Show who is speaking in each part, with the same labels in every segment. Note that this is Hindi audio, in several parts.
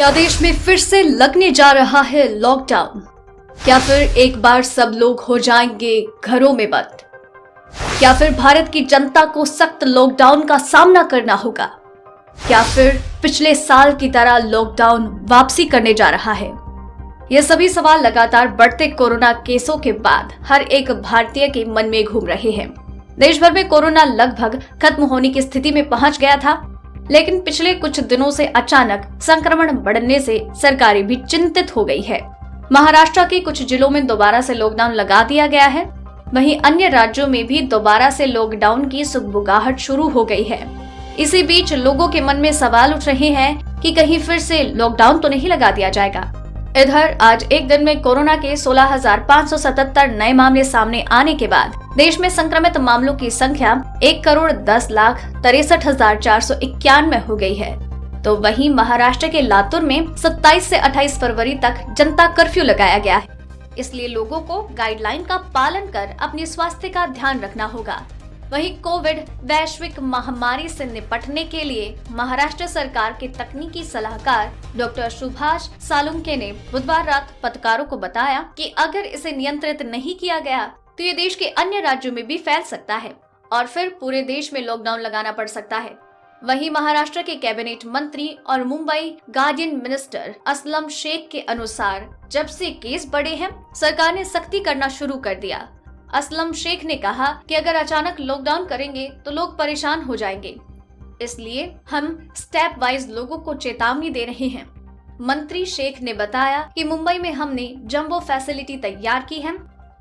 Speaker 1: क्या देश में फिर से लगने जा रहा है लॉकडाउन? क्या फिर एक बार सब लोग हो जाएंगे घरों में बंद? क्या फिर भारत की जनता को सख्त लॉकडाउन का सामना करना होगा? क्या फिर पिछले साल की तरह लॉकडाउन वापसी करने जा रहा है? ये सभी सवाल लगातार बढ़ते कोरोना केसों के बाद हर एक भारतीय के मन में घूम रहे हैं। देश भर में कोरोना लगभग खत्म होने की स्थिति में पहुंच गया था, लेकिन पिछले कुछ दिनों से अचानक संक्रमण बढ़ने से सरकारें भी चिंतित हो गई है। महाराष्ट्र के कुछ जिलों में दोबारा से लॉकडाउन लगा दिया गया है। वहीं अन्य राज्यों में भी दोबारा से लॉकडाउन की सुगबुगाहट शुरू हो गई है। इसी बीच लोगों के मन में सवाल उठ रहे हैं कि कहीं फिर से लॉकडाउन तो नहीं लगा दिया जाएगा। इधर आज एक दिन में कोरोना के 16,577 नए मामले सामने आने के बाद देश में संक्रमित मामलों की संख्या 1,10,63,491 हो गई है। तो वहीं महाराष्ट्र के लातूर में 27 से 28 फरवरी तक जनता कर्फ्यू लगाया गया है। इसलिए लोगों को गाइडलाइन का पालन कर अपने स्वास्थ्य का ध्यान रखना होगा। वहीं कोविड वैश्विक महामारी से निपटने के लिए महाराष्ट्र सरकार के तकनीकी सलाहकार डॉक्टर सुभाष सालुंके ने बुधवार रात पत्रकारों को बताया कि अगर इसे नियंत्रित नहीं किया गया तो ये देश के अन्य राज्यों में भी फैल सकता है और फिर पूरे देश में लॉकडाउन लगाना पड़ सकता है। वहीं महाराष्ट्र के कैबिनेट मंत्री और मुंबई गार्डियन मिनिस्टर असलम शेख के अनुसार जब से केस बढ़े हैं, सरकार ने सख्ती करना शुरू कर दिया। असलम शेख ने कहा कि अगर अचानक लॉकडाउन करेंगे तो लोग परेशान हो जाएंगे, इसलिए हम स्टेप वाइज लोगों को चेतावनी दे रहे हैं। मंत्री शेख ने बताया कि मुंबई में हमने जंबो फैसिलिटी तैयार की है।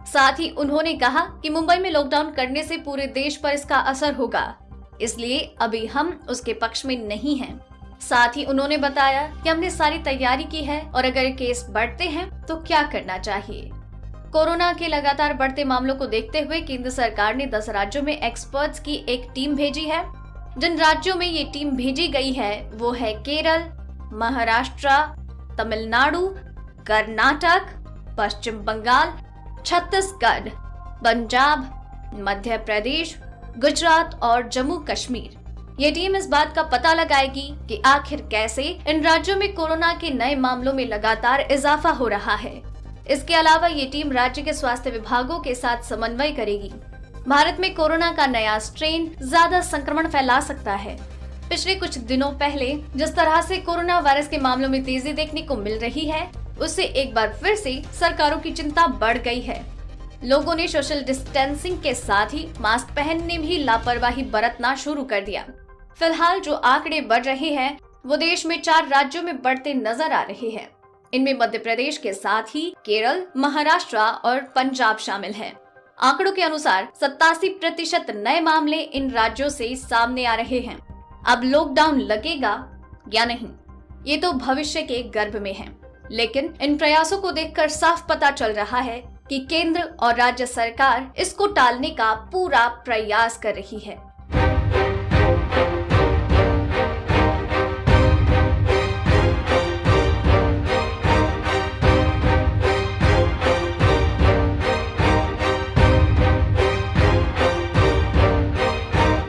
Speaker 1: साथ ही उन्होंने कहा कि मुंबई में लॉकडाउन करने से पूरे देश पर इसका असर होगा, इसलिए अभी हम उसके पक्ष में नहीं हैं। साथ ही उन्होंने बताया कि हमने सारी तैयारी की है और अगर केस बढ़ते हैं तो क्या करना चाहिए। कोरोना के लगातार बढ़ते मामलों को देखते हुए केंद्र सरकार ने 10 राज्यों में एक्सपर्ट्स की एक टीम भेजी है। जिन राज्यों में ये टीम भेजी गई है वो है केरल, महाराष्ट्र, तमिलनाडु, कर्नाटक, पश्चिम बंगाल, छत्तीसगढ़, पंजाब, मध्य प्रदेश, गुजरात और जम्मू कश्मीर। ये टीम इस बात का पता लगाएगी कि आखिर कैसे इन राज्यों में कोरोना के नए मामलों में लगातार इजाफा हो रहा है। इसके अलावा ये टीम राज्य के स्वास्थ्य विभागों के साथ समन्वय करेगी। भारत में कोरोना का नया स्ट्रेन ज्यादा संक्रमण फैला सकता है। पिछले कुछ दिनों पहले जिस तरह से कोरोना वायरस के मामलों में तेजी देखने को मिल रही है, उससे एक बार फिर से सरकारों की चिंता बढ़ गई है। लोगों ने सोशल डिस्टेंसिंग के साथ ही मास्क पहनने में भी लापरवाही बरतना शुरू कर दिया। फिलहाल जो आंकड़े बढ़ रहे हैं वो देश में 4 राज्यों में बढ़ते नजर आ रहे हैं। इनमें मध्य प्रदेश के साथ ही केरल, महाराष्ट्र और पंजाब शामिल हैं। आंकड़ों के अनुसार 87% नए मामले इन राज्यों से सामने आ रहे हैं। अब लॉकडाउन लगेगा या नहीं, ये तो भविष्य के गर्भ में है, लेकिन इन प्रयासों को देखकर साफ पता चल रहा है कि केंद्र और राज्य सरकार इसको टालने का पूरा प्रयास कर रही है।